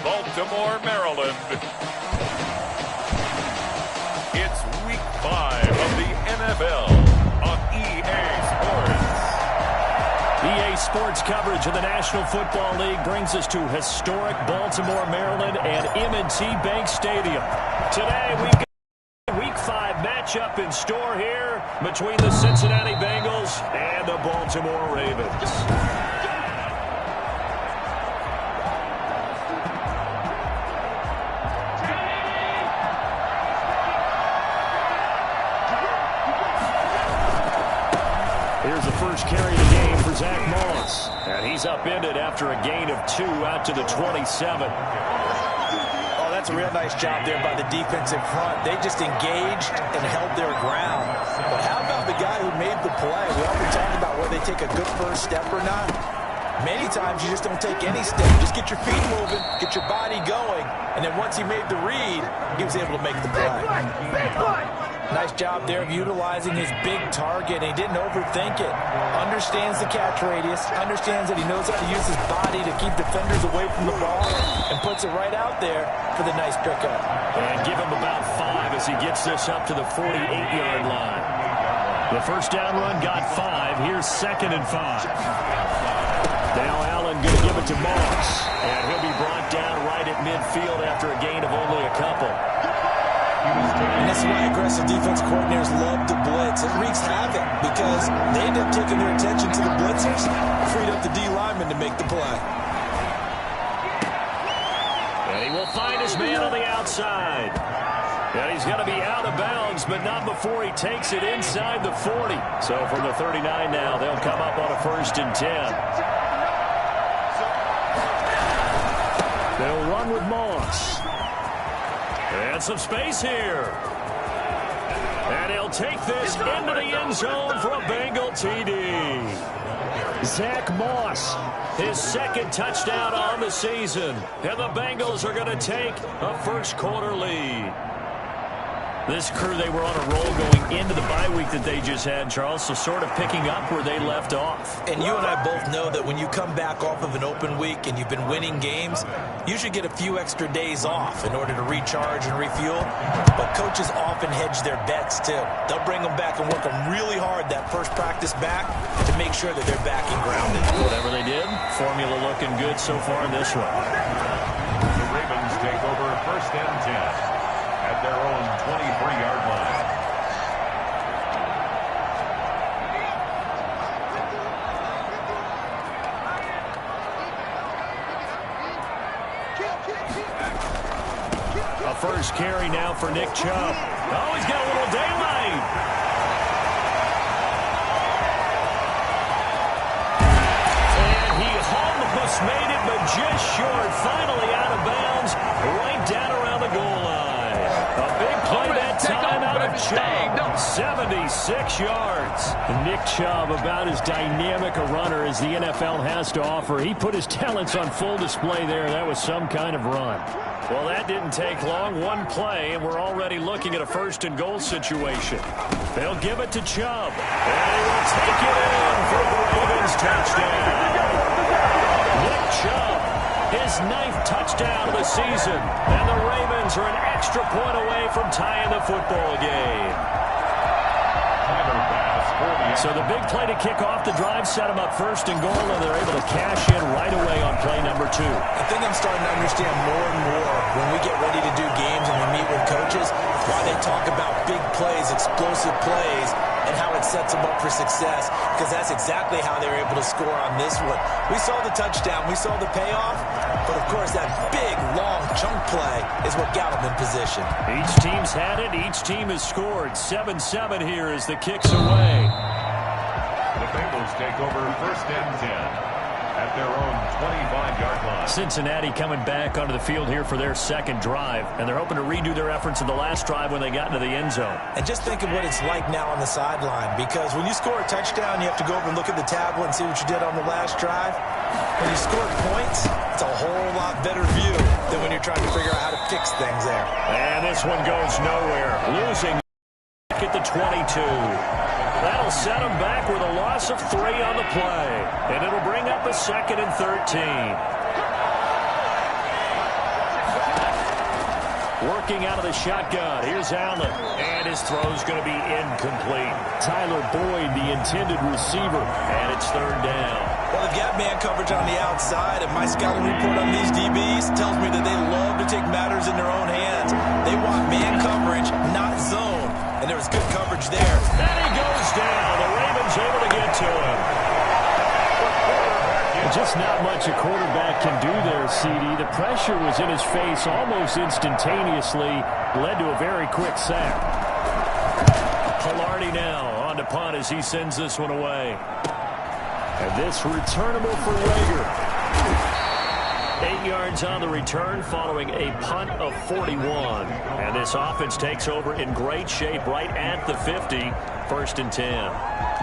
Baltimore, Maryland. It's Week 5 of the NFL on EA Sports. EA Sports coverage of the National Football League brings us to historic Baltimore, Maryland and M&T Bank Stadium. Today we've got a Week 5 matchup in store here between the Cincinnati Bengals and the Baltimore Ravens. Here's the first carry of the game for Zach Moss. And he's upended after a gain of 2 out to the 27. Oh, that's a real nice job there by the defensive front. They just engaged and held their ground. But how about the guy who made the play? We often talk about whether they take a good first step or not. Many times you just don't take any step. Just get your feet moving, get your body going, and then once he made the read, he was able to make the play. Big play. Nice job there of utilizing his big target. He didn't overthink it. Understands the catch radius. Understands that he knows how to use his body to keep defenders away from the ball. And puts it right out there for the nice pickup. And give him about 5 as he gets this up to the 48-yard line. The first down run got 5. Here's 2nd and 5. Now Allen going to give it to Moss. And he'll be brought down right at midfield after a gain of only a couple. And that's why aggressive defense coordinators love to blitz. It wreaks havoc because they end up taking their attention to the blitzers, freed up the D lineman to make the play. And he will find his man on the outside. And he's going to be out of bounds, but not before he takes it inside the 40. So from the 39 now, they'll come up on a 1st and 10. They'll run with Moss. And some space here. And he'll take this into the end zone for a Bengal TD. Zach Moss, his 2nd touchdown on the season. And the Bengals are going to take a first-quarter lead. This crew, they were on a roll going into the bye week that they just had, Charles, so sort of picking up where they left off. And you and I both know that when you come back off of an open week and you've been winning games, you should get a few extra days off in order to recharge and refuel. But coaches often hedge their bets, too. They'll bring them back and work them really hard that first practice back to make sure that they're back and grounded. Whatever they did, formula looking good so far in this one. The Ravens take over 1st and 10. At their own 23-yard line. A first carry now for Nick Chubb. Oh, he's got a little daylight. And he almost made it, but just short. Finally out of bounds, right down around the goal line. A big play that time out of Chubb. 76 yards. Nick Chubb, about as dynamic a runner as the NFL has to offer. He put his talents on full display there. That was some kind of run. Well, that didn't take long. One play, and we're already looking at a 1st and goal situation. They'll give it to Chubb. And he will take it in for the Ravens touchdown. Nick Chubb, his 9th touchdown of the season. And the Ravens are an extra point away from tying the football game. So the big play to kick off the drive set them up 1st and goal, and they're able to cash in right away on play number 2. I think I'm starting to understand more and more when we get ready to do games and we meet with coaches why they talk about big plays, explosive plays, and how it sets them up for success, because that's exactly how they were able to score on this one. We saw the touchdown, we saw the payoff, but of course that big, long chunk play is what got them in position. Each team's had it, each team has scored. 7-7 here as the kick's away. The Bengals take over 1st and 10 at their own 25-yard line. Cincinnati coming back onto the field here for their 2nd drive, and they're hoping to redo their efforts in the last drive when they got into the end zone. And just think of what it's like now on the sideline, because when you score a touchdown, you have to go over and look at the tablet and see what you did on the last drive. When you score points, it's a whole lot better view than when you're trying to figure out how to fix things there. And this one goes nowhere. Losing at the 22. That'll set them back with a loss of 3 on the play. And it'll bring up a 2nd and 13. Working out of the shotgun. Here's Allen. And his throw's going to be incomplete. Tyler Boyd, the intended receiver. And it's third down. Well, they've got man coverage on the outside, and my scouting report on these DBs tells me that they love to take matters in their own hands. They want man coverage, not zone. And there was good coverage there. And he goes down. The Ravens able to get to him. Just not much a quarterback can do there, CD. The pressure was in his face almost instantaneously. Led to a very quick sack. Pilardi now on to punt as he sends this one away. And this returnable for Rager. 8 yards on the return following a punt of 41. And this offense takes over in great shape right at the 50. 1st and 10.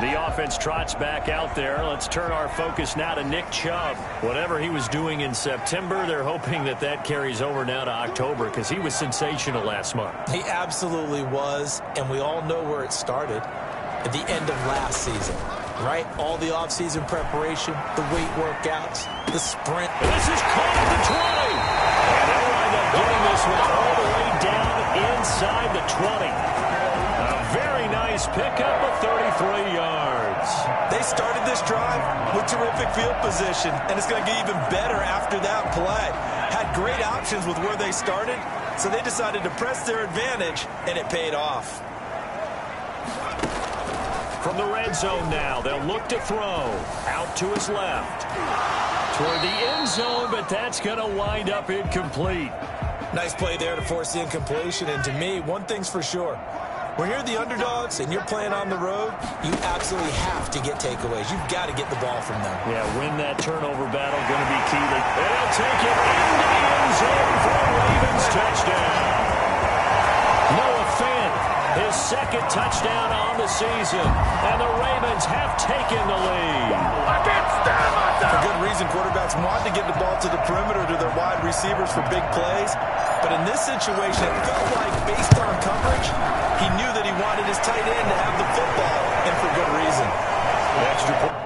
The offense trots back out there. Let's turn our focus now to Nick Chubb. Whatever he was doing in September, they're hoping that that carries over now to October because he was sensational last month. He absolutely was, and we all know where it started. At the end of last season, right? All the offseason preparation, the weight workouts, the sprint. This is caught at the 20. And they'll wind up getting this one all the way down inside the 20. A very nice pickup of 33 yards. They started this drive with terrific field position, and it's going to get even better after that play. Had great options with where they started, so they decided to press their advantage, and it paid off. From the red zone now, they'll look to throw. Out to his left. Toward the end zone, but that's going to wind up incomplete. Nice play there to force the incompletion, and to me, one thing's for sure. When you're the underdogs and you're playing on the road, you absolutely have to get takeaways. You've got to get the ball from them. Yeah, win that turnover battle, going to be key. They'll take it into the end zone for a Ravens touchdown. Noah Fant, his 2nd touchdown on the season, and the Ravens have taken the lead. For good reason, quarterbacks want to get the ball to the perimeter to their wide receivers for big plays. But in this situation, it felt like, based on coverage, he knew that he wanted his tight end to have the football, and for good reason. Extra point.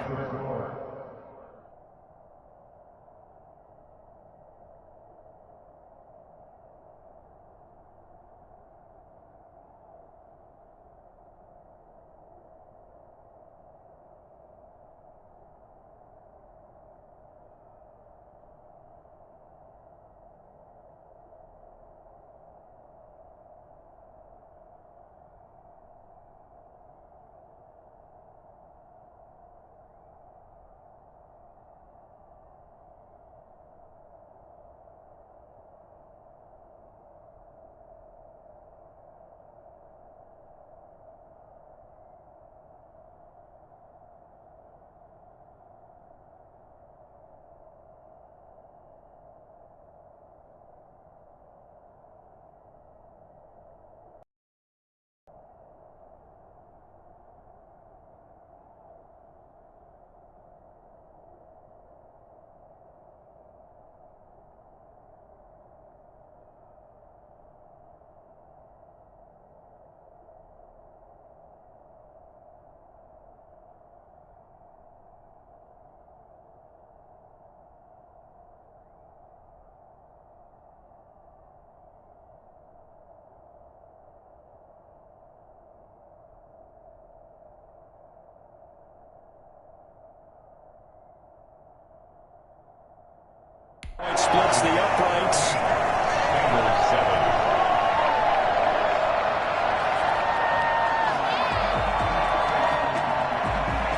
Splits the uprights. Number 7.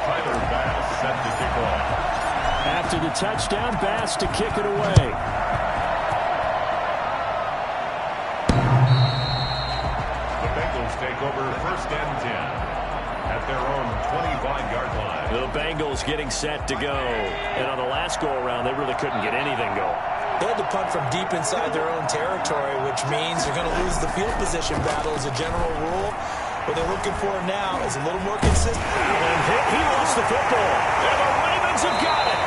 Tyler Bass set to kick off. After the touchdown, Bass to kick it away. The Bengals take over 1st and 10 at their own 25-yard line. The Bengals getting set to go. And on the last go-around, they really couldn't get anything going. They had to punt from deep inside their own territory, which means they're going to lose the field position battle as a general rule. What they're looking for now is a little more consistent. And he lost the football. And the Ravens have got it.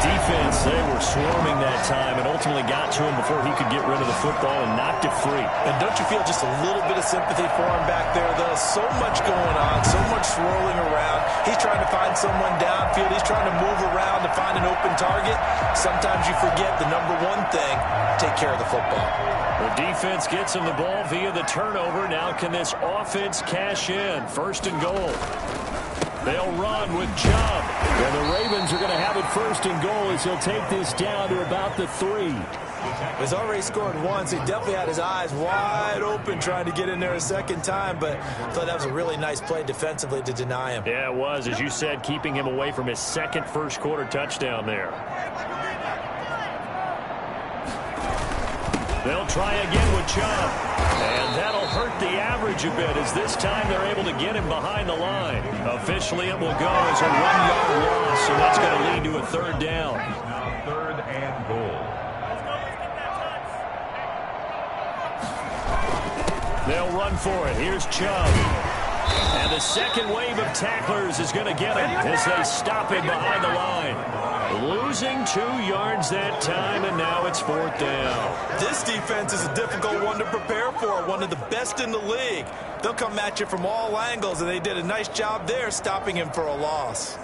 Defense, they were swarming that time and ultimately got to him before he could get rid of the football and knocked it free. And don't you feel just a little bit of sympathy for him back there, though? So much going on, so much swirling around. He's trying to find someone downfield. He's trying to move around to find an open target. Sometimes you forget the number one thing, take care of the football. The defense gets him the ball via the turnover. Now can this offense cash in? First and goal. They'll run with Chubb. And the Ravens are going to have it first and goal as he'll take this down to about the 3. He's already scored once. He definitely had his eyes wide open trying to get in there a second time, but I thought that was a really nice play defensively to deny him. Yeah, it was. As you said, keeping him away from his second first-quarter touchdown there. They'll try again with Chubb. And that'll hurt the average a bit as this time they're able to get him behind the line. Officially, it will go as a 1-yard loss, so that's going to lead to a third down. Now third and goal. They'll run for it. Here's Chubb. And the second wave of tacklers is going to get him as they stop him behind the line. Losing 2 yards that time, and now it's fourth down. This defense is a difficult one to prepare for, one of the best in the league. They'll come at you from all angles, and they did a nice job there stopping him for a loss.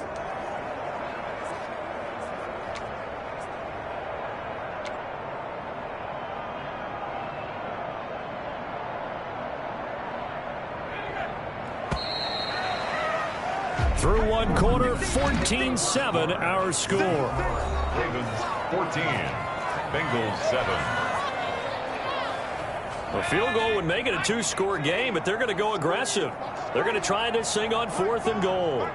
Through one quarter, 14-7 our score. Ravens 14, Bengals 7. A field goal would make it a 2-score game, but they're going to go aggressive. They're going to try this thing on fourth and goal.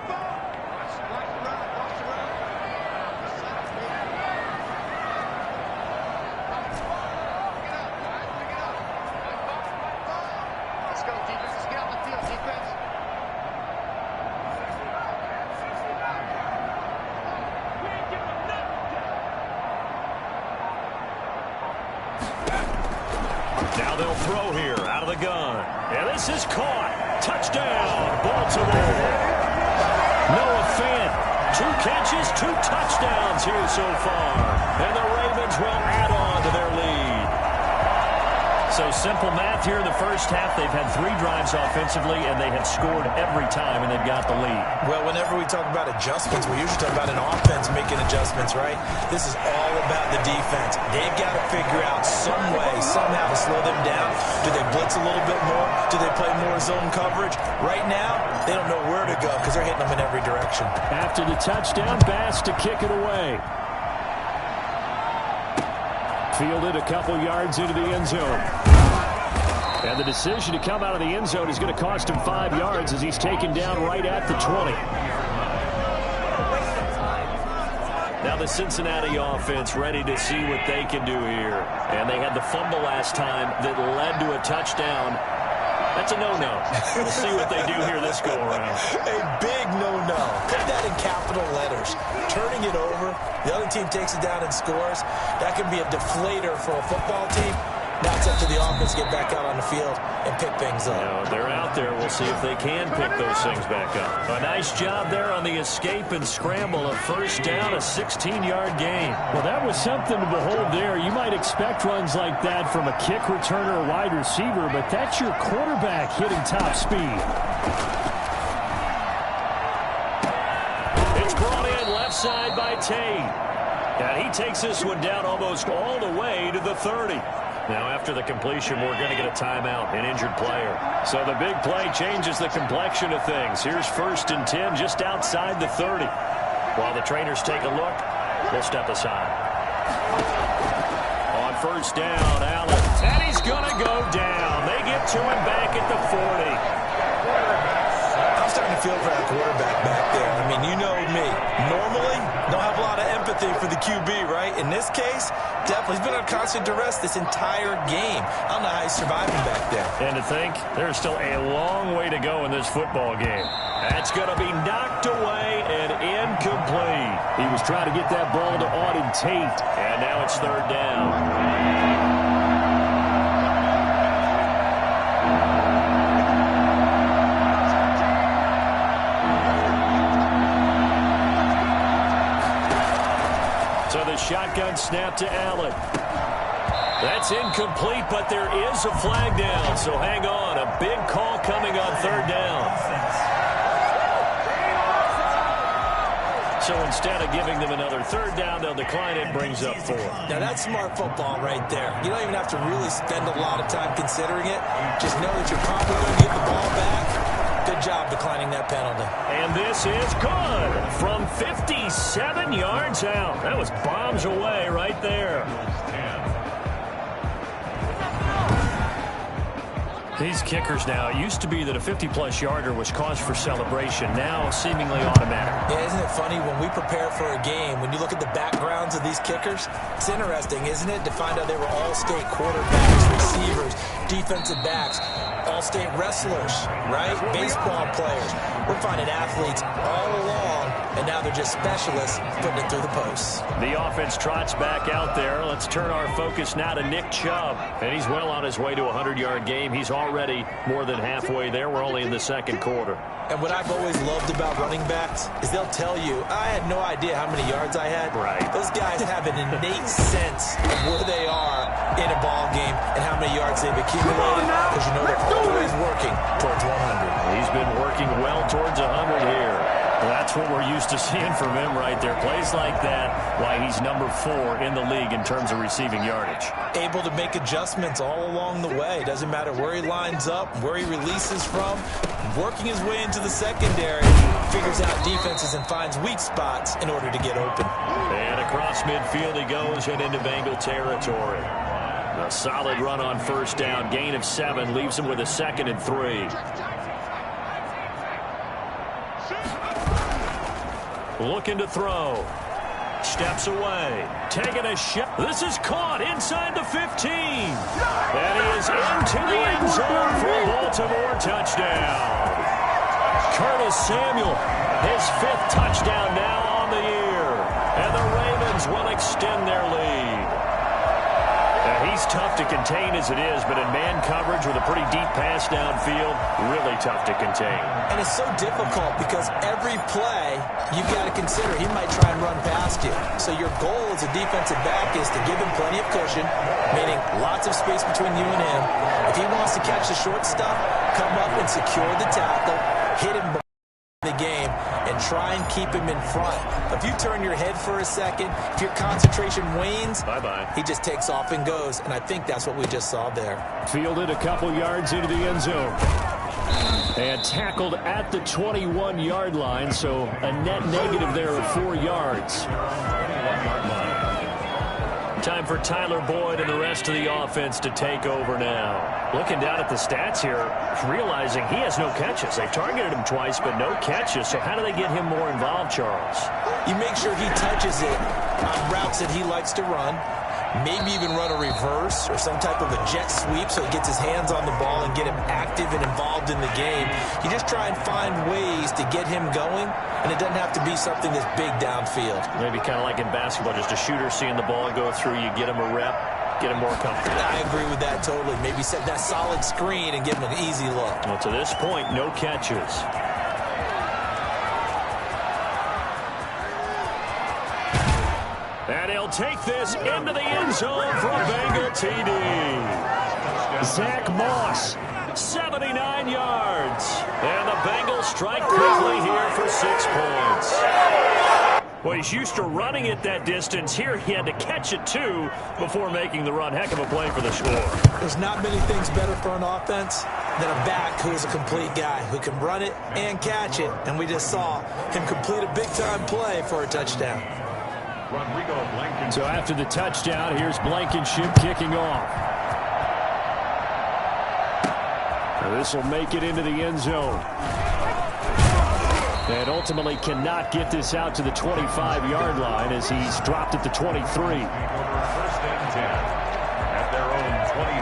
Now they'll throw here out of the gun. And this is caught. Touchdown, Baltimore. Noah Fant, 2 catches, 2 touchdowns here so far. And the Ravens will add on to their lead. So simple math here in the first half. They've had 3 drives offensively, and they have scored every time, and they've got the lead. Well, whenever we talk about adjustments, we usually talk about an offense making adjustments, right? This is all about the defense. They've got to figure out some way, somehow to slow them down. Do they blitz a little bit more? Do they play more zone coverage? Right now, they don't know where to go because they're hitting them in every direction. After the touchdown, Bass to kick it away. Fielded a couple yards into the end zone. And the decision to come out of the end zone is going to cost him 5 yards as he's taken down right at the 20. Now the Cincinnati offense ready to see what they can do here. And they had the fumble last time that led to a touchdown. That's a no-no. We'll see what they do here this go-around. A big no-no. Put that in capital letters. Turning it over, the other team takes it down and scores. That can be a deflator for a football team. Now it's up to the offense to get back out on the field and pick things up. Now, they're out there. We'll see if they can pick those things back up. A nice job there on the escape and scramble. A first down, a 16-yard gain. Well, that was something to behold there. You might expect runs like that from a kick returner or wide receiver, but that's your quarterback hitting top speed. It's brought in left side by Tate. And he takes this one down almost all the way to the 30. Now, after the completion, we're going to get a timeout, an injured player. So the big play changes the complexion of things. Here's first and 10 just outside the 30. While the trainers take a look, we'll step aside. On first down, Allen. And he's going to go down. They get to him back at the 40. I'm starting to feel for that quarterback back there. I mean, you know me. Normally, don't have a lot of empathy for the QB, right? In this case, definitely. He's been on constant duress this entire game. I don't know how he's surviving back there. And to think, there's still a long way to go in this football game. That's going to be knocked away and incomplete. He was trying to get that ball to Auden Tate. And now it's third down. So the shotgun snap to Allen. That's incomplete, but there is a flag down. So hang on. A big call coming on third down. So instead of giving them another third down, they'll decline it, brings up 4. Now, that's smart football right there. You don't even have to really spend a lot of time considering it. Just know that you're probably going to get the ball back. Good job declining that penalty. And this is good from 57 yards out. That was bombs away right there. These kickers now, it used to be that a 50-plus yarder was cause for celebration. Now, seemingly automatic. Yeah, isn't it funny when we prepare for a game, when you look at the backgrounds of these kickers, it's interesting, isn't it, to find out they were all-state quarterbacks, receivers, defensive backs, all-state wrestlers, right? Baseball players. We're finding athletes all along, and now they're just specialists putting it through the posts. The offense trots back out there. Let's turn our focus now to Nick Chubb. And he's well on his way to a 100-yard game. He's already more than halfway there. We're only in the second quarter. And what I've always loved about running backs is they'll tell you, I had no idea how many yards I had. Right. Those guys have an innate sense of where they are in a ball game and how many yards they've accumulated, because you know they're always working towards 100. He's been working well towards 100 here. That's what we're used to seeing from him right there. Plays like that, why he's number 4 in the league in terms of receiving yardage. Able to make adjustments all along the way. Doesn't matter where he lines up, where he releases from. Working his way into the secondary, figures out defenses and finds weak spots in order to get open. And across midfield he goes and into Bengal territory. A solid run on first down. Gain of 7 leaves him with a 2nd and 3. Looking to throw. Steps away. Taking a shot. This is caught inside the 15. And he is into the end zone for a Baltimore touchdown. Curtis Samuel, his 5th touchdown now on the year. And the Ravens will extend their lead. He's tough to contain as it is, but in man coverage with a pretty deep pass downfield, really tough to contain. And it's so difficult because every play you've got to consider he might try and run past you. So your goal as a defensive back is to give him plenty of cushion, meaning lots of space between you and him. If he wants to catch the short stuff, come up and secure the tackle, hit him the game, and try and keep him in front. If you turn your head for a second, if your concentration wanes, bye-bye. He just takes off and goes, and I think that's what we just saw there. Fielded a couple yards into the end zone. And tackled at the 21-yard line, so a net negative there of 4 yards. Time for Tyler Boyd and the rest of the offense to take over now. Looking down at the stats here, realizing he has no catches. They've targeted him twice, but no catches. So how do they get him more involved, Charles? You make sure he touches it on routes that he likes to run. Maybe even run a reverse or some type of a jet sweep so he gets his hands on the ball and get him active and involved in the game. You just try and find ways to get him going, and it doesn't have to be something that's big downfield. Maybe kind of like in basketball, just a shooter seeing the ball go through, you get him a rep, get him more comfortable. I agree with that totally. Maybe set that solid screen and give him an easy look. Well, to this point, no catches. And he'll take this into the end zone for a Bengal TD. Zach Moss, 79 yards. And the Bengals strike quickly here for 6 points. Well, he's used to running it that distance. Here he had to catch it, too, before making the run. Heck of a play for the score. There's not many things better for an offense than a back who is a complete guy, who can run it and catch it. And we just saw him complete a big-time play for a touchdown. So after the touchdown, here's Blankenship kicking off. This will make it into the end zone. And ultimately cannot get this out to the 25-yard line as he's dropped at the 23.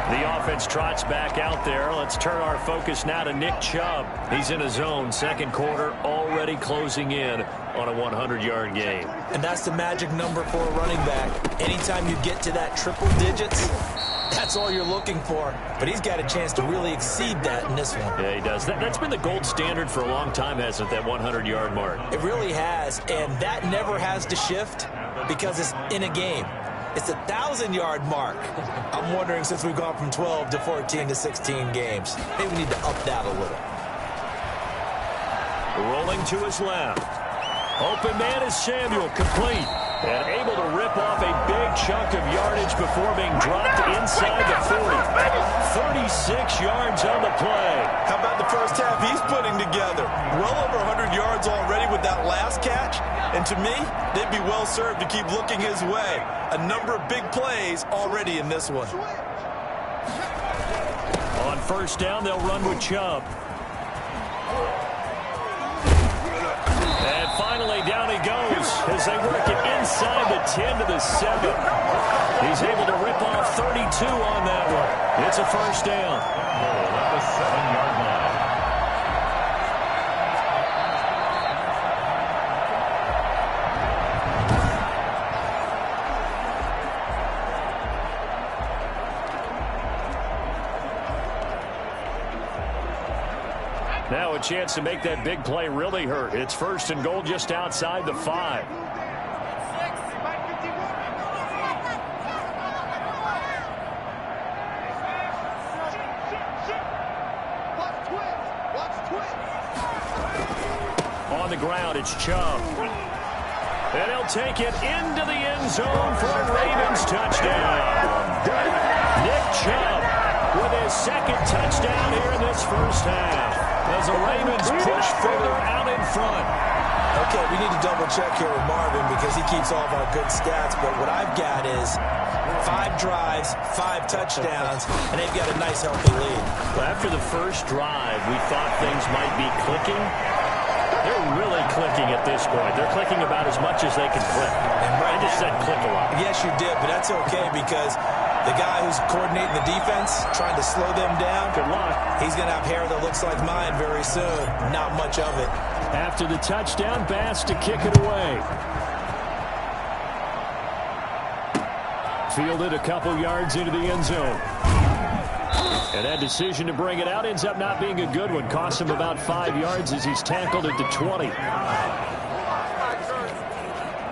The offense trots back out there. Let's turn our focus now to Nick Chubb. He's in a zone, second quarter, already closing in on a 100-yard game. And that's the magic number for a running back. Anytime you get to that triple digits, that's all you're looking for. But he's got a chance to really exceed that in this one. Yeah, he does. That's been the gold standard for a long time, hasn't it, that 100-yard mark? It really has, and that never has to shift because it's in a game. It's a 1,000-yard mark. I'm wondering, since we've gone from 12 to 14 to 16 games, maybe we need to up that a little. Rolling to his left. Open man is Samuel, complete. And able to rip off a big chunk of yardage before being dropped inside the 40. 36 yards on the play. How about the first half he's putting together? Well over 100 yards already with that last catch. And to me, they'd be well served to keep looking his way. A number of big plays already in this one. On first down, they'll run with Chubb. And finally, down he goes as they work it inside the 10 to the 7. He's able to rip off 32 on that one. It's a first down. At the 7-yard line. Now a chance to make that big play really hurt. It's first and goal just outside the 5. On the ground, it's Chubb. And he'll take it into the end zone for a Ravens touchdown. Nick Chubb with his second touchdown here in this first half, as the Ravens push further out in front. Okay, we need to double check here with Marvin because he keeps all of our good stats, but what I've got is 5 drives, 5 touchdowns, and they've got a nice healthy lead. Well, after the first drive, we thought things might be clicking. They're really clicking at this point. They're clicking about as much as they can click. And right I just said click a lot. Yes, you did, but that's okay because the guy who's coordinating the defense, trying to slow them down, Good luck. he's going to have hair that looks like mine very soon. Not much of it. After the touchdown, Bass to kick it away. Fielded a couple yards into the end zone. And that decision to bring it out ends up not being a good one. Costs him about 5 yards as he's tackled at the 20.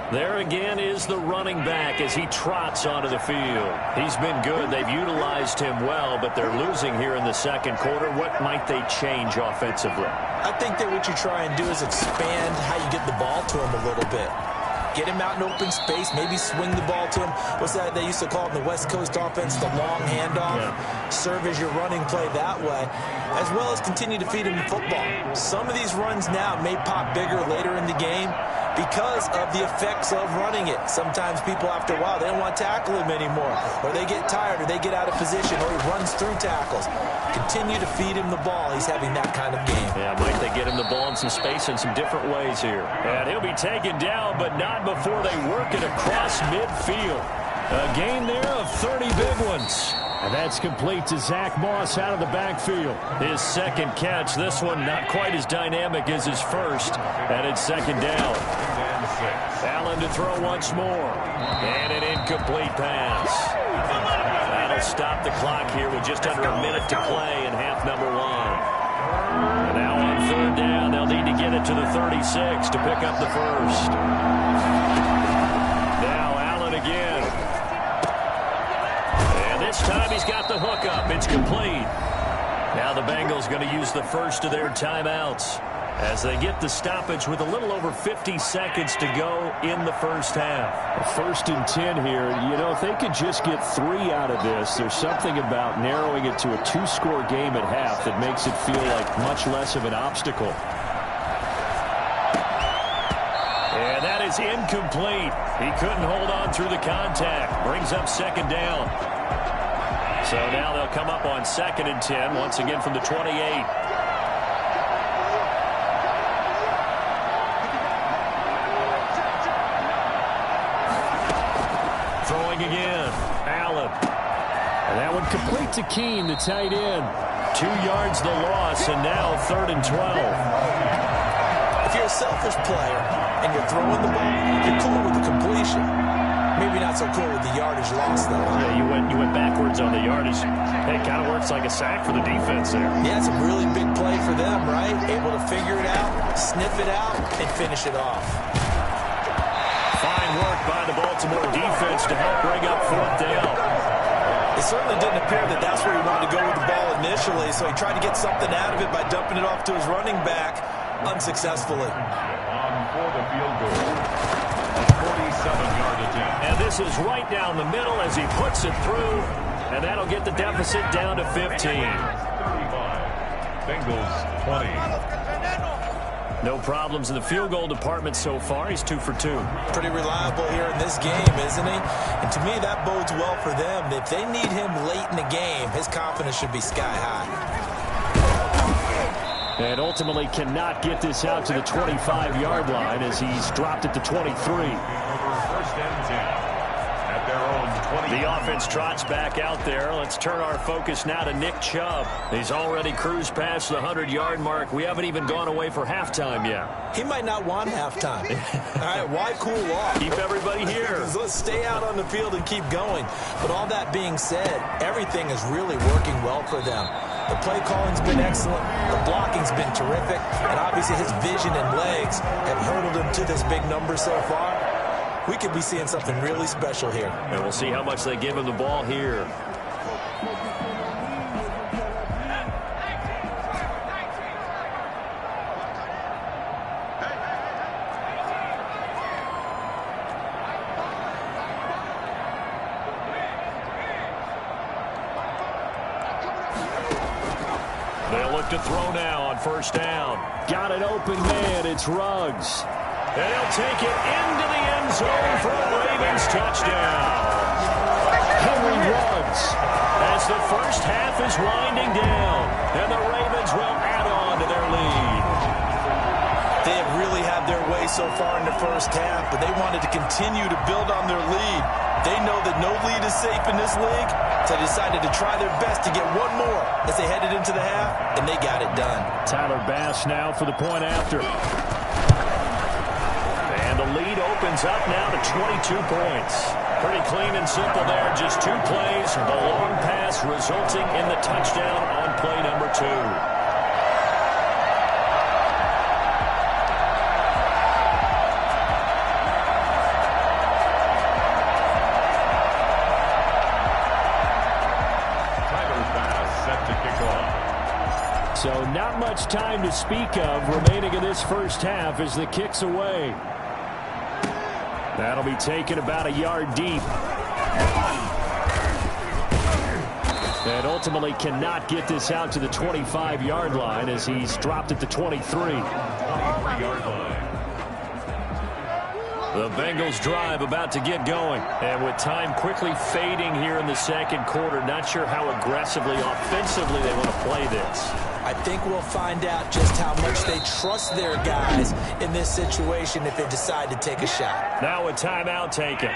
There again is the running back as he trots onto the field. He's been good. They've utilized him well, but they're losing here in the second quarter. What might they change offensively? I think that what you try and do is expand how you get the ball to him a little bit. Get him out in open space, maybe swing the ball to him. What's that they used to call it in the West Coast offense, the long handoff? Yeah. Serve as your running play that way, as well as continue to feed him the football. Some of these runs now may pop bigger later in the game because of the effects of running it. Sometimes people, after a while, they don't want to tackle him anymore, or they get tired, or they get out of position, or he runs through tackles. Continue to feed him the ball. He's having that kind of game. Yeah, might they get him the ball in some space in some different ways here. And he'll be taken down, but not before they work it across midfield. A gain there of 30 big ones. And that's complete to Zach Moss out of the backfield. His second catch, this one not quite as dynamic as his first. And it's second down. Allen to throw once more. And an incomplete pass. That'll stop the clock here with just under a minute to play in half number 1. And now on third down, they'll need to get it to the 36 to pick up the first. Now Allen again. And this time he's got the hook up. It's complete. Now the Bengals going to use the first of their timeouts as they get the stoppage with a little over 50 seconds to go in the first half. First and 10 here. You know, if they could just get 3 out of this, there's something about narrowing it to a 2-score game at half that makes it feel like much less of an obstacle. And that is incomplete. He couldn't hold on through the contact. Brings up second down. So now they'll come up on second and 10, once again from the 28. Throwing again. Allen. And that one complete to Keene, the tight end. 2 yards the loss, and now third and 12. If you're a selfish player and you're throwing the ball, you're cool with the completion. Maybe not so cool with the yardage loss, though. Yeah, you went backwards on the yardage. Hey, kind of works like a sack for the defense there. Yeah, it's a really big play for them, right? Able to figure it out, sniff it out, and finish it off. Fine work by the Baltimore defense to help bring up fourth down. It certainly didn't appear that that's where he wanted to go with the ball initially, so he tried to get something out of it by dumping it off to his running back unsuccessfully. On for the field goal. A 47-yard attempt. And this is right down the middle as he puts it through. And that'll get the deficit down to 15. 35. Bengals 20. No problems in the field goal department so far. He's 2 for 2. Pretty reliable here in this game, isn't he? And to me, that bodes well for them. If they need him late in the game, his confidence should be sky high. And ultimately cannot get this out to the 25-yard line as he's dropped it to 23. First and 10. At their own 20. The offense trots back out there. Let's turn our focus now to Nick Chubb. He's already cruised past the 100-yard mark. We haven't even gone away for halftime yet. He might not want halftime. All right, why cool off? Keep everybody here. Let's stay out on the field and keep going. But all that being said, everything is really working well for them. The play calling's been excellent. The blocking's been terrific. And obviously his vision and legs have hurdled him to this big number so far. We could be seeing something really special here. And we'll see how much they give him the ball here. They'll look to throw now on first down. Got an open man. It's Ruggs. And he'll take it into the end zone for a Ravens touchdown. Henry Ruggs. As the first half is winding down, and the Ravens will add on to their lead. They have really had their way so far in the first half, but they wanted to continue to build on their lead. They know that no lead is safe in this league, so they decided to try their best to get one more as they headed into the half, and they got it done. Tyler Bass now for the point after. And the lead opens up now to 22 points. Pretty clean and simple there. Just 2 plays. The long pass resulting in the touchdown on play number 2. So not much time to speak of remaining in this first half as the kick's away. That'll be taken about a yard deep. And ultimately cannot get this out to the 25-yard line as he's dropped it to 23. 23-yard line. The Bengals drive about to get going. And with time quickly fading here in the second quarter, not sure how aggressively, offensively they want to play this. I think we'll find out just how much they trust their guys in this situation if they decide to take a shot. Now a timeout taken.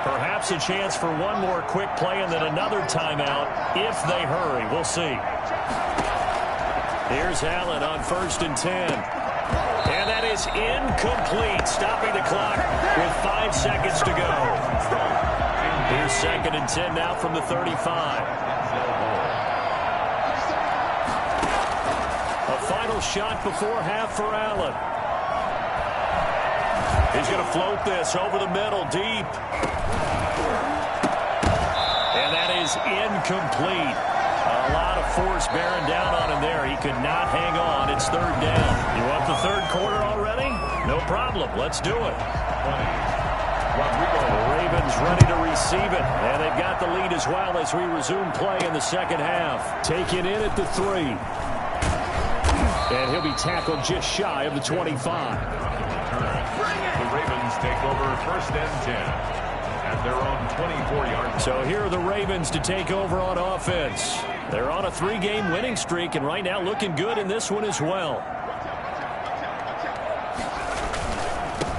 Perhaps a chance for one more quick play and then another timeout if they hurry. We'll see. Here's Allen on 1st and 10. And that is incomplete, stopping the clock with 5 seconds to go. Here's 2nd and 10 now from the 35. A final shot before half for Allen. He's going to float this over the middle, deep. And that is incomplete. A lot of force bearing down on him there. He could not hang on. It's 3rd down. You want the 3rd quarter already? No problem. Let's do it. The Ravens ready to receive it. And they've got the lead as well as we resume play in the second half. Taken in at the 3. And he'll be tackled just shy of the 25. The Ravens take over 1st and 10 at their own 24-yard. So here are the Ravens to take over on offense. They're on a 3-game winning streak, and right now looking good in this one as well.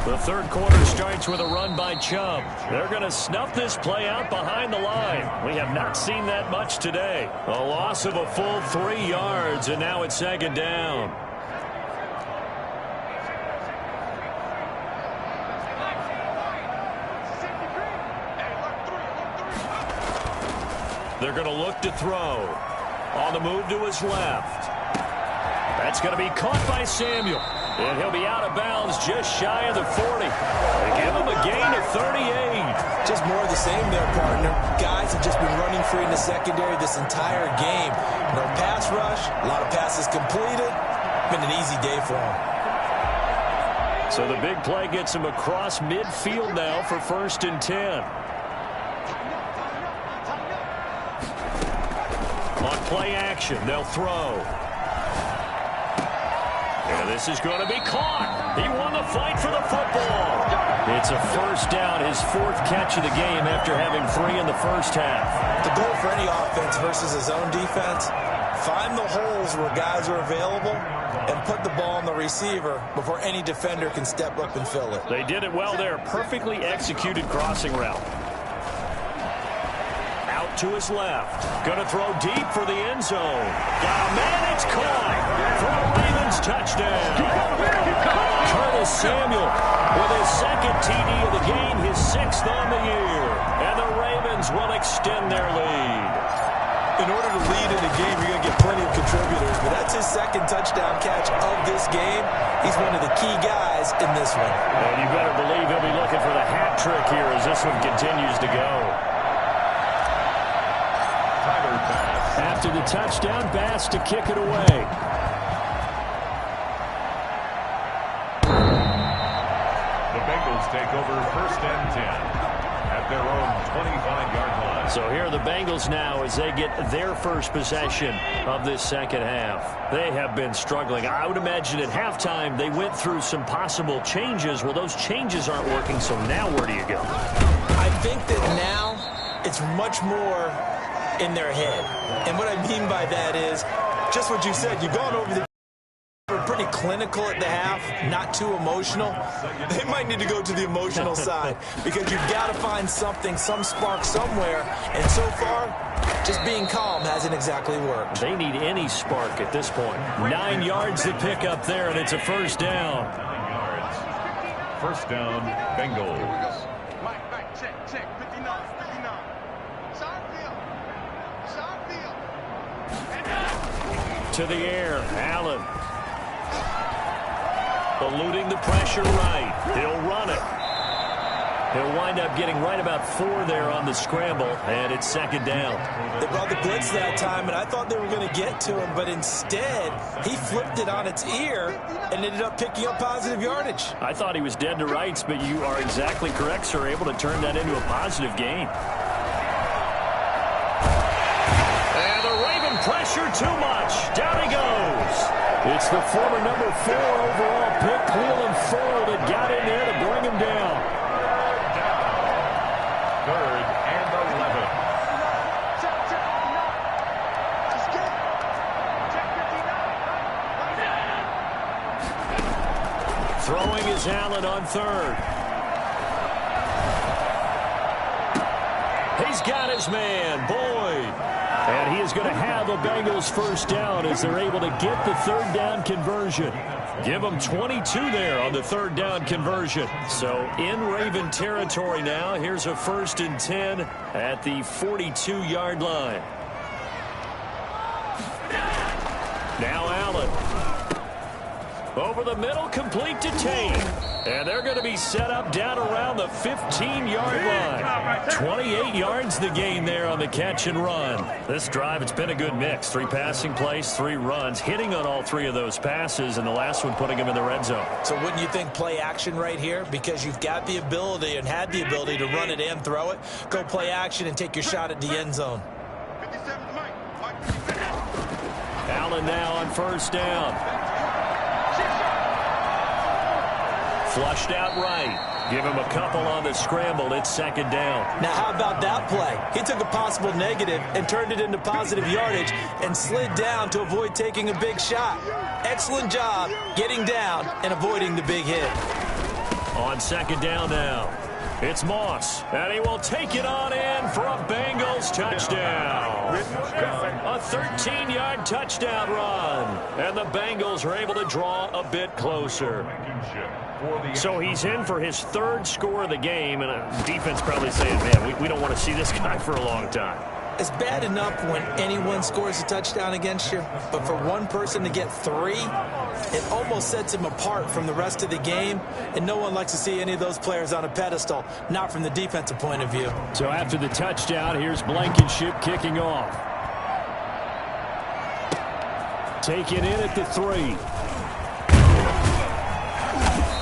The 3rd quarter starts with a run by Chubb. They're going to snuff this play out behind the line. We have not seen that much today. A loss of a full 3 yards, and now it's 2nd down. They're going to look to throw. On the move to his left. That's going to be caught by Samuel. And he'll be out of bounds just shy of the 40. They give him a gain of 38. Just more of the same there, partner. Guys have just been running free in the secondary this entire game. No pass rush, a lot of passes completed. Been an easy day for them. So the big play gets him across midfield now for 1st and 10. On play action, they'll throw. And this is going to be caught. He won the fight for the football. It's a 1st down, his 4th catch of the game after having 3 in the first half. The goal for any offense versus his own defense, find the holes where guys are available and put the ball on the receiver before any defender can step up and fill it. They did it well there. Perfectly executed crossing route. Out to his left. Going to throw deep for the end zone. Got a man, it's caught for a Ravens touchdown. Curtis Samuel with his 2nd TD of the game, his 6th on the year. And the Ravens will extend their lead. In order to lead in a game, you're going to get plenty of contributors, but that's his 2nd touchdown catch of this game. He's one of the key guys in this one. And you better believe he'll be looking for the hat trick here as this one continues to go. After the touchdown, Bass to kick it away. The Bengals take over 1st and 10 at their own 25-yard line. So here are the Bengals now as they get their first possession of this second half. They have been struggling. I would imagine at halftime they went through some possible changes. Well, those changes aren't working, so now where do you go? I think that now it's much more in their head. And what I mean by that is just what you said. You've gone over the pretty clinical at the half, not too emotional. They might need to go to the emotional side because you've got to find something, some spark somewhere. And so far, just being calm hasn't exactly worked. They need any spark at this point. 9 yards to pick up there, and it's a 1st down. 9 yards. 1st down, Bengals. Mike, check, 59. To the air, Allen. Eluding the pressure right. He'll run it. He'll wind up getting right about 4 there on the scramble, and it's 2nd down. They brought the blitz that time, and I thought they were going to get to him, but instead, he flipped it on its ear and ended up picking up positive yardage. I thought he was dead to rights, but you are exactly correct, sir, able to turn that into a positive gain. And the Raven pressure too much. Down he goes. It's the former number 4 overall pick, Cleveland Ferrell, that got in there to bring him down. 3rd and 11. Throwing is Allen on 3rd. He's got his man, Boyd. And he is going to have a Bengals 1st down as they're able to get the 3rd down conversion. Give them 22 there on the 3rd down conversion. So in Raven territory now. Here's a 1st and 10 at the 42-yard line. Now Allen. Over the middle, complete to Tate. And they're going to be set up down around the 15-yard line. 28 yards the gain there on the catch and run. This drive, it's been a good mix. 3 passing plays, 3 runs, hitting on all 3 of those passes, and the last one putting him in the red zone. So wouldn't you think play action right here? Because you've got the ability and had the ability to run it and throw it. Go play action and take your shot at the end zone. Allen now on 1st down. Flushed out right. Give him a couple on the scramble. It's 2nd down. Now, how about that play? He took a possible negative and turned it into positive yardage and slid down to avoid taking a big shot. Excellent job getting down and avoiding the big hit. On 2nd down now. It's Moss, and he will take it on in for a Bengals touchdown. A 13-yard touchdown run, and the Bengals are able to draw a bit closer. So he's in for his 3rd score of the game, and a defense probably saying, man, we don't want to see this guy for a long time. It's bad enough when anyone scores a touchdown against you, but for one person to get 3, it almost sets him apart from the rest of the game, and no one likes to see any of those players on a pedestal, not from the defensive point of view. So after the touchdown, here's Blankenship kicking off. Taken in at the 3.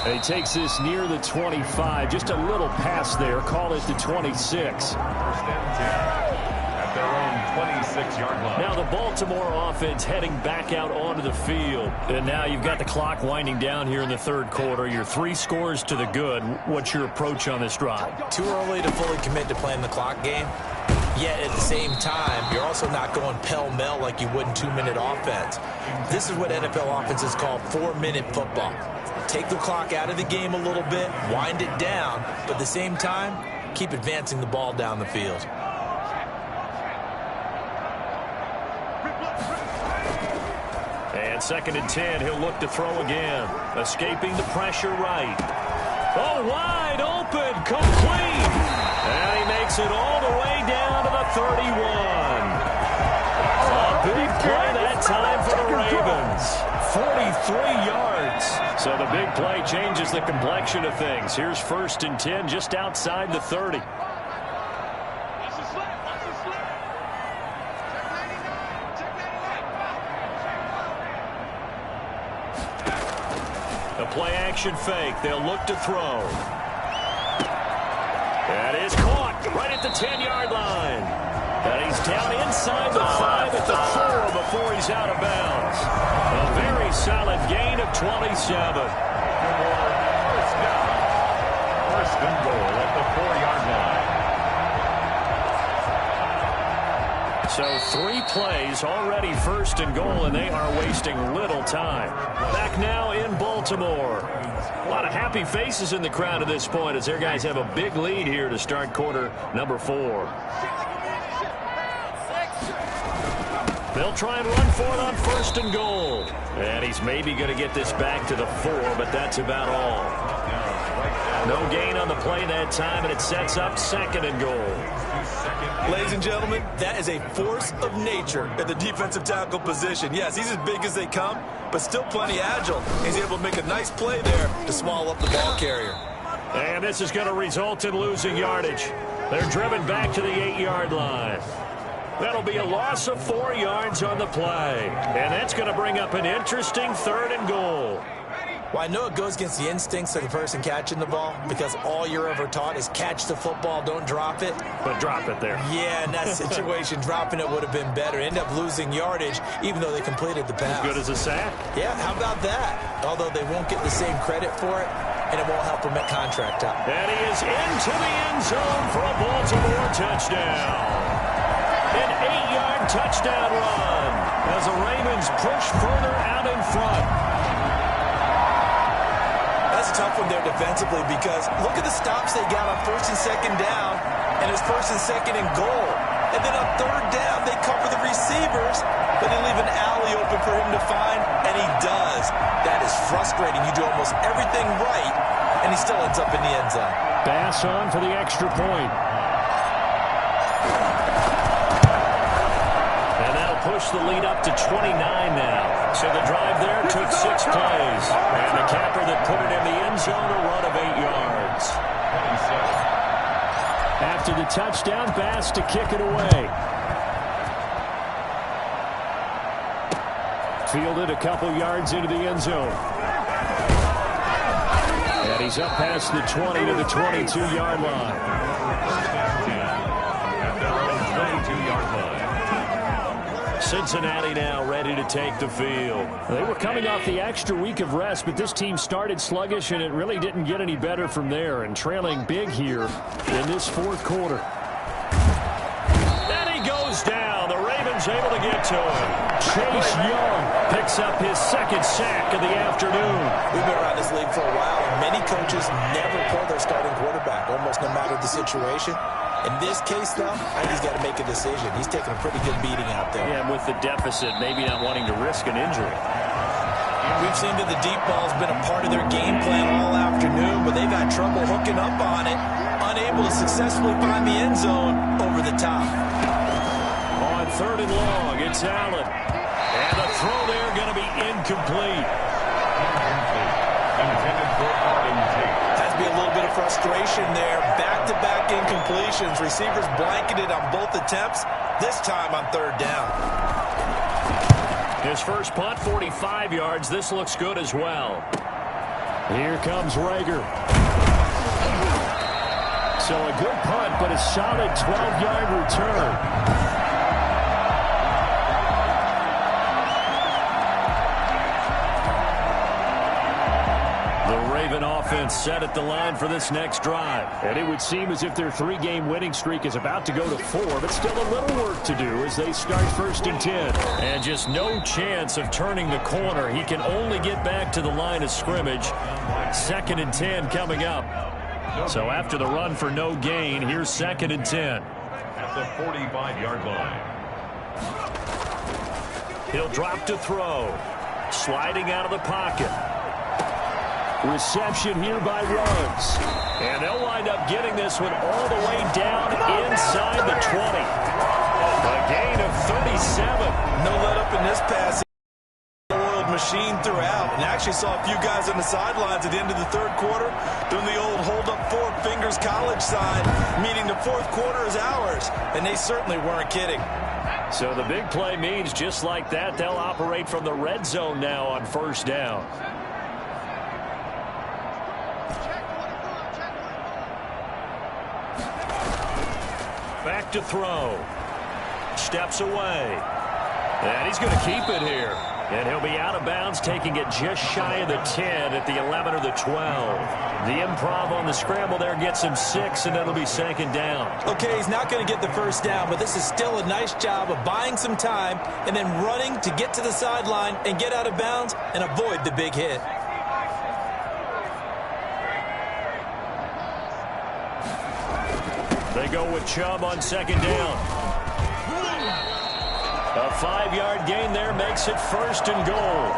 He takes this near the 25. Just a little pass there. Call it the 26. First and 10 at their own 26-yard line. Now the Baltimore offense heading back out onto the field. And now you've got the clock winding down here in the third quarter. You're 3 scores to the good. What's your approach on this drive? Too early to fully commit to playing the clock game. Yet at the same time, you're also not going pell-mell like you would in 2-minute offense. This is what NFL offenses call 4-minute football. Take the clock out of the game a little bit, wind it down, but at the same time, keep advancing the ball down the field. And 2nd and 10, he'll look to throw again. Escaping the pressure right. Oh, wide open, complete. And he makes it all the way down to the 31. A big play that time for the Ravens. 43 yards. So the big play changes the complexion of things. Here's 1st and 10 just outside the 30. The play action fake. They'll look to throw. That is caught right at the 10-yard line. And he's down inside the 5 at the 4 before he's out of bounds. A very solid gain of 27. First down. First and goal at the 4-yard line. So 3 plays already 1st and goal, and they are wasting little time. Back now in Baltimore. A lot of happy faces in the crowd at this point as their guys have a big lead here to start quarter number 4. They'll try and run for it on 1st and goal. And he's maybe going to get this back to the 4, but that's about all. No gain on the play that time, and it sets up 2nd and goal. Ladies and gentlemen, that is a force of nature at the defensive tackle position. Yes, he's as big as they come, but still plenty agile. He's able to make a nice play there to swallow up the ball carrier. And this is going to result in losing yardage. They're driven back to the 8-yard line. That'll be a loss of 4 yards on the play. And that's going to bring up an interesting 3rd and goal. Well, I know it goes against the instincts of the person catching the ball because all you're ever taught is catch the football, don't drop it. But drop it there. Yeah, in that situation, dropping it would have been better. End up losing yardage even though they completed the pass. As good as a sack? Yeah, how about that? Although they won't get the same credit for it, and it won't help them at contract time. And he is into the end zone for a Baltimore touchdown. An 8-yard touchdown run as the Ravens push further out in front. That's a tough one there defensively because look at the stops they got on 1st and 2nd down, and it's 1st and 2nd and goal. And then on 3rd down, they cover the receivers, but they leave an alley open for him to find, and he does. That is frustrating. You do almost everything right, and he still ends up in the end zone. Pass on for the extra point. Push the lead up to 29 now. So the drive there took 6 plays. And the capper that put it in the end zone, a run of 8 yards. After the touchdown pass to kick it away. Fielded a couple yards into the end zone. And he's up past the 20 to the 22-yard line. At their own 22-yard line. Cincinnati now ready to take the field. They were coming off the extra week of rest, but this team started sluggish, and it really didn't get any better from there, and trailing big here in this 4th quarter. And he goes down. The Ravens able to get to him. Chase Young picks up his 2nd sack of the afternoon. We've been around this league for a while, and many coaches never pull their starting quarterback, almost no matter the situation. In this case, though, I think he's got to make a decision. He's taking a pretty good beating out there. Yeah, with the deficit, maybe not wanting to risk an injury. We've seen that the deep ball's been a part of their game plan all afternoon, but they've had trouble hooking up on it, unable to successfully find the end zone over the top. On 3rd and long, it's Allen. And the throw there going to be incomplete. Intended for Arden Tate. Has to be a little bit of frustration there. Back-to-back incompletions. Receivers blanketed on both attempts, this time on 3rd down. His first punt, 45 yards. This looks good as well. Here comes Rager. So a good punt, but a solid 12-yard return. Offense set at the line for this next drive. And it would seem as if their 3-game winning streak is about to go to 4, but still a little work to do as they start 1st and 10. And just no chance of turning the corner. He can only get back to the line of scrimmage. 2nd and 10 coming up. So after the run for no gain, here's 2nd and 10. At the 45-yard line. He'll drop to throw. Sliding out of the pocket. Reception here by Ruggs. And they'll wind up getting this one all the way down inside the 20. A gain of 37. No let up in this pass. Oiled machine throughout. And actually saw a few guys on the sidelines at the end of the 3rd quarter doing the old hold up 4 fingers college sign, meaning the 4th quarter is ours. And they certainly weren't kidding. So the big play means just like that, they'll operate from the red zone now on 1st down. Back to throw. Steps away. And he's going to keep it here. And he'll be out of bounds, taking it just shy of the 10 at the 11 or the 12. The improv on the scramble there gets him 6, and it'll be 2nd down. Okay, he's not going to get the 1st down, but this is still a nice job of buying some time and then running to get to the sideline and get out of bounds and avoid the big hit. They go with Chubb on 2nd down. A 5-yard gain there makes it 1st and goal.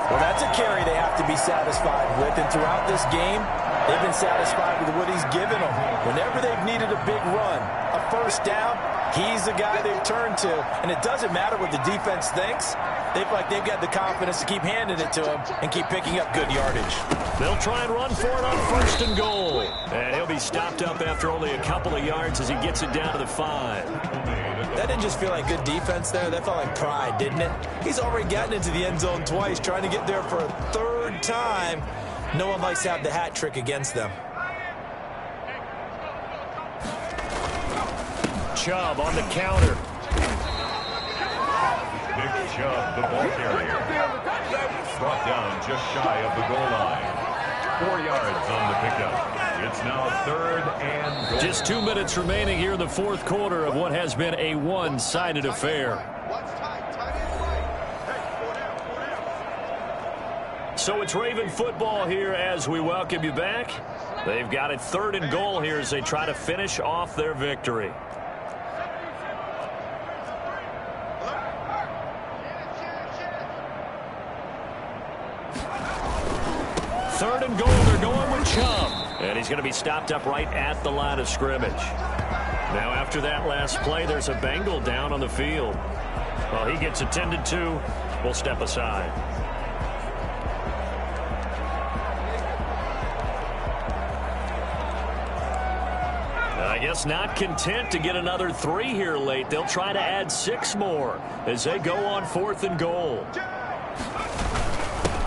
Well, that's a carry they have to be satisfied with. And throughout this game, they've been satisfied with what he's given them. Whenever they've needed a big run, a 1st down, he's the guy they've turned to. And it doesn't matter what the defense thinks. They feel like they've got the confidence to keep handing it to him and keep picking up good yardage. They'll try and run for it on 1st and goal. And he'll be stopped up after only a couple of yards as he gets it down to the 5. That didn't just feel like good defense there. That felt like pride, didn't it? He's already gotten into the end zone twice, trying to get there for a 3rd time. No one likes to have the hat trick against them. Chubb on the counter. Big Chubb, the ball carrier. Brought down just shy of the goal line. 4 yards on the pickup. It's now 3rd and goal. Just 2 minutes remaining here in the 4th quarter of what has been a one-sided affair. So it's Raven football here as we welcome you back. They've got it 3rd and goal here as they try to finish off their victory. Third and goal, they're going with Chubb. And he's going to be stopped up right at the line of scrimmage. Now after that last play, there's a Bengal down on the field. Well, he gets attended to. We'll step aside. I guess not content to get another 3 here late. They'll try to add 6 more as they go on 4th and goal.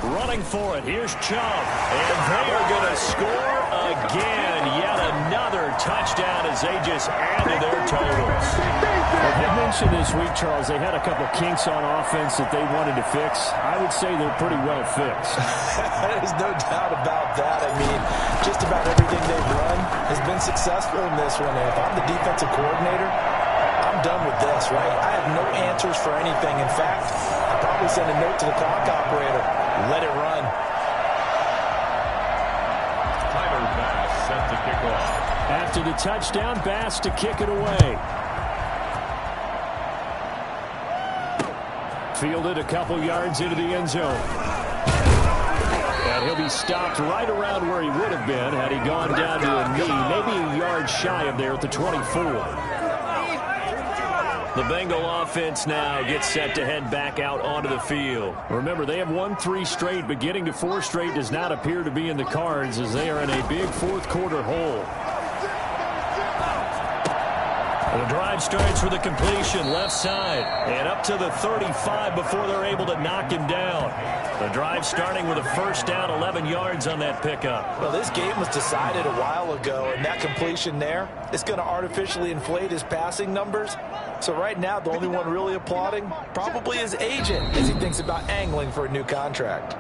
Running for it. Here's Chubb. And they are going to score again. Yet another touchdown as they just add to their totals. Well, I mentioned this week, Charles, they had a couple kinks on offense that they wanted to fix. I would say they're pretty well fixed. There's no doubt about that. I mean, just about everything they've run has been successful in this one. And if I'm the defensive coordinator, I'm done with this, right? I have no answers for anything. In fact, I'll probably send a note to the clock operator. Let it run. Tyler Bass set to kick off. After the touchdown, Bass to kick it away. Fielded a couple yards into the end zone. And he'll be stopped right around where he would have been had he gone down to a knee, maybe a yard shy of there at the 24. The Bengal offense now gets set to head back out onto the field. Remember, they have won 3 straight, but getting to 4 straight does not appear to be in the cards as they are in a big 4th quarter hole. The drive starts with a completion left side and up to the 35 before they're able to knock him down. The drive starting with a first down, 11 yards on that pickup. Well, this game was decided a while ago, and that completion there is going to artificially inflate his passing numbers. So right now, the only one really applauding probably his agent as he thinks about angling for a new contract.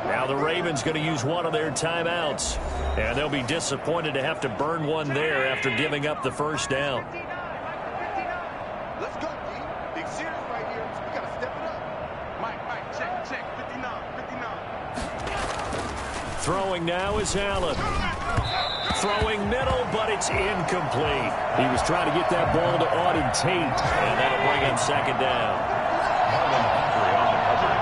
Now the Ravens going to use one of their timeouts, and they'll be disappointed to have to burn one there after giving up the first down. Let's go, D. Big series right here. We got to step it up. Mike, check. 59. Throwing now is Allen. Throwing middle, but it's incomplete. He was trying to get that ball to Auden Tate, and that'll bring him second down. Marlon Humphrey on the cover.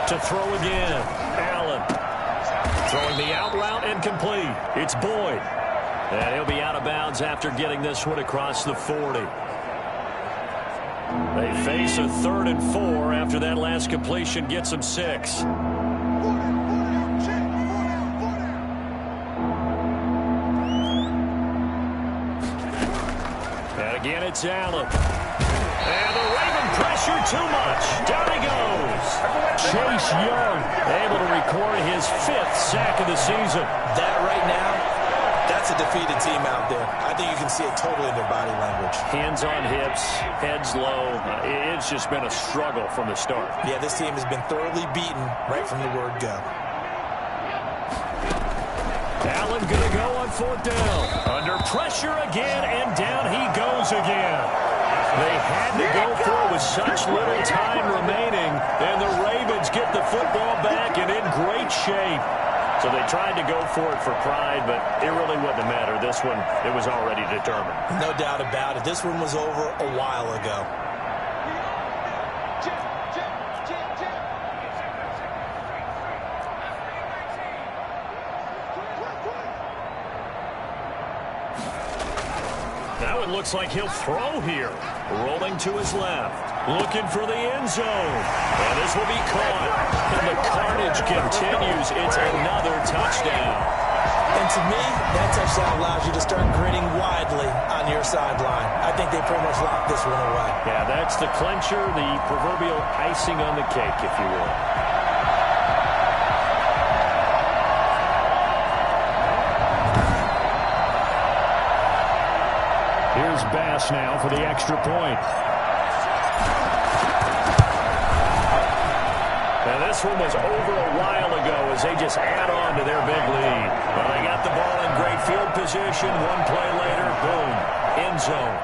To throw again, Allen. Throwing the out route and complete. It's Boyd. And he'll be out of bounds after getting this one across the 40. They face a 3rd and 4 after that last completion gets them 6. And again, it's Allen. And the Raven pressure too much. Down he goes. Chase Young able to record his 5th sack of the season. That right now, that's a defeated team out there. I think you can see it totally in their body language. Hands on hips, heads low. It's just been a struggle from the start. Yeah, this team has been thoroughly beaten right from the word go. Allen going to go on 4th down. Under pressure again, and down he goes again. They had to go for it with such little time remaining, and the Ravens get the football back and in great shape. So they tried to go for it for pride, but it really wouldn't have mattered. This one, it was already determined. No doubt about it. This one was over a while ago. Now it looks like he'll throw here. Rolling to his left. Looking for the end zone. And this will be caught. And the carnage continues. It's another touchdown. And to me, that touchdown allows you to start grinning widely on your sideline. I think they pretty much locked this one away. Yeah, that's the clincher, the proverbial icing on the cake, if you will. Here's Bass now for the extra point. And this one was over a while ago as they just add on to their big lead. Well, they got the ball in great field position. One play later, boom, end zone.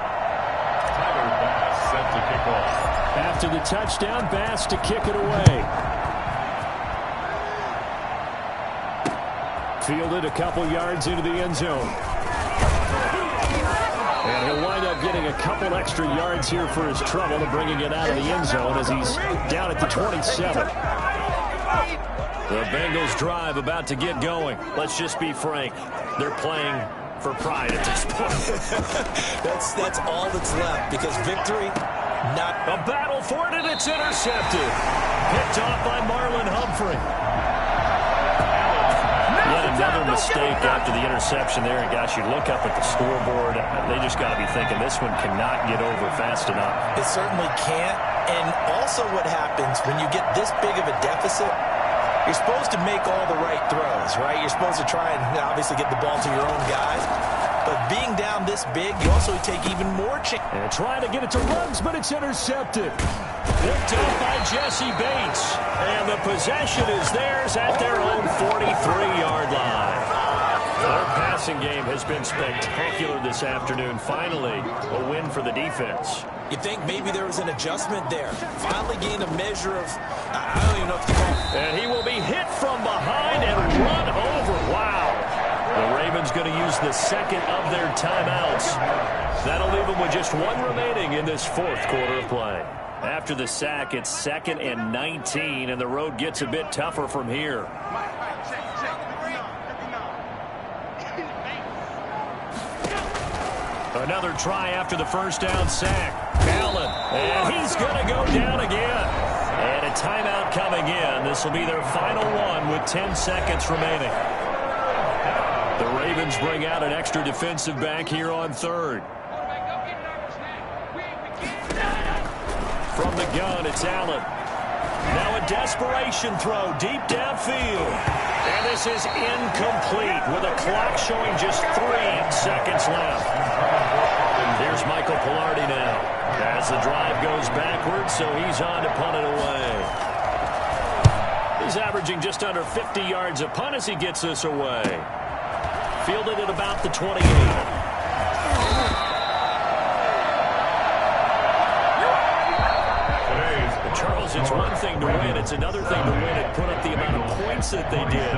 Tyler Bass set to kick off. After the touchdown, Bass to kick it away. Fielded a couple yards into the end zone. And he'll wind up getting a couple extra yards here for his trouble and bringing it out of the end zone as he's down at the 27. The Bengals drive about to get going. Let's just be frank. They're playing for pride at this point. That's all that's left because victory, not a battle for it, and it's intercepted. Picked off by Marlon Humphrey. Yet another mistake after the interception there. And, gosh, you look up at the scoreboard. They just got to be thinking this one cannot get over fast enough. It certainly can't. And also what happens when you get this big of a deficit, you're supposed to make all the right throws, right? You're supposed to try and obviously get the ball to your own guys. But being down this big, you also take even more chance. And trying to get it to Ruggs, but it's intercepted. Picked up by Jesse Bates. And the possession is theirs at their own 43-yard line. Their passing game has been spectacular this afternoon. Finally, a win for the defense. You think maybe there was an adjustment there. Finally gained a measure of, I don't even know if you call it. And he will be hit from behind and run over. Wow. The Ravens going to use the second of their timeouts. That'll leave them with just one remaining in this 4th quarter of play. After the sack, it's 2nd and 19, and the road gets a bit tougher from here. Another try after the first down sack. Allen, and he's going to go down again. And a timeout coming in. This will be their final one with 10 seconds remaining. The Ravens bring out an extra defensive back here on third. From the gun, it's Allen. Now a desperation throw deep downfield. And this is incomplete with a clock showing just 3 seconds left. Here's Michael Pilardi now as the drive goes backwards, so he's on to punt it away. He's averaging just under 50 yards a punt as he gets this away. Fielded at about the 28. Charles, it's one thing to win. It's another thing to win and put up the amount of points that they did.